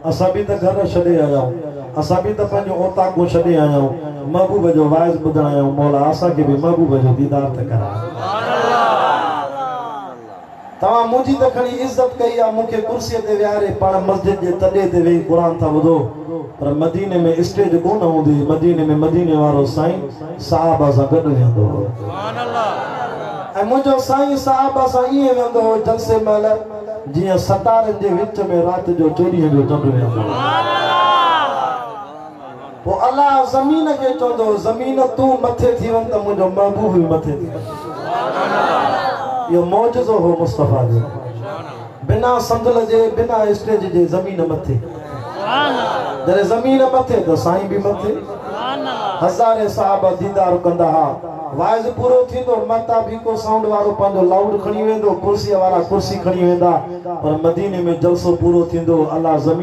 असां भी त घर छॾे आया आहियूं, असां भी त पंहिंजो औताकूं छॾे आया आहियूं, महबूब जो वाइज़ ॿुधण आया आहियूं। मौला असांखे भी महबूब जो दीदार त कराए। तव्हां मुंहिंजी त खणी इज़त कई आहे, मूंखे कुर्सीअ ते विहारे पाण मस्जिद जे तॾे ते वेही क़ुरान था ॿुधो, पर मदीने में स्टेज कोन हूंदी। मदीने में मदीने वारो साईं सहाबा सां गॾु वेंदो हो, ऐं मुंहिंजो साईं सहाबा सां ईअं वेंदो हो जलसे महिल जीअं सतारनि जे विच में राति जो चोॾींहं जो चंडु वेंदो हो। पोइ अलाह ज़मीन खे चवंदो, ज़मीन तूं मथे थी वञ त मुंहिंजो महबूब बि मथे थी वञे। यो मौजज़ो हो मुस्तफ़ा जो, बिना संदल जे बिना स्टेज जे ज़मीन मथे, जॾहिं ज़मीन मथे त साईं भी मथे। हज़ारे साहब दीदार कंदा हा, वाइज़ पूरो थींदो, माता भी को साउंड वारो पंहिंजो लाउड खणी वेंदो, कुर्सीअ वारा कुर्सी खणी वेंदा, पर मदीने में जलसो पूरो थींदो। अल्लाह ज़मीन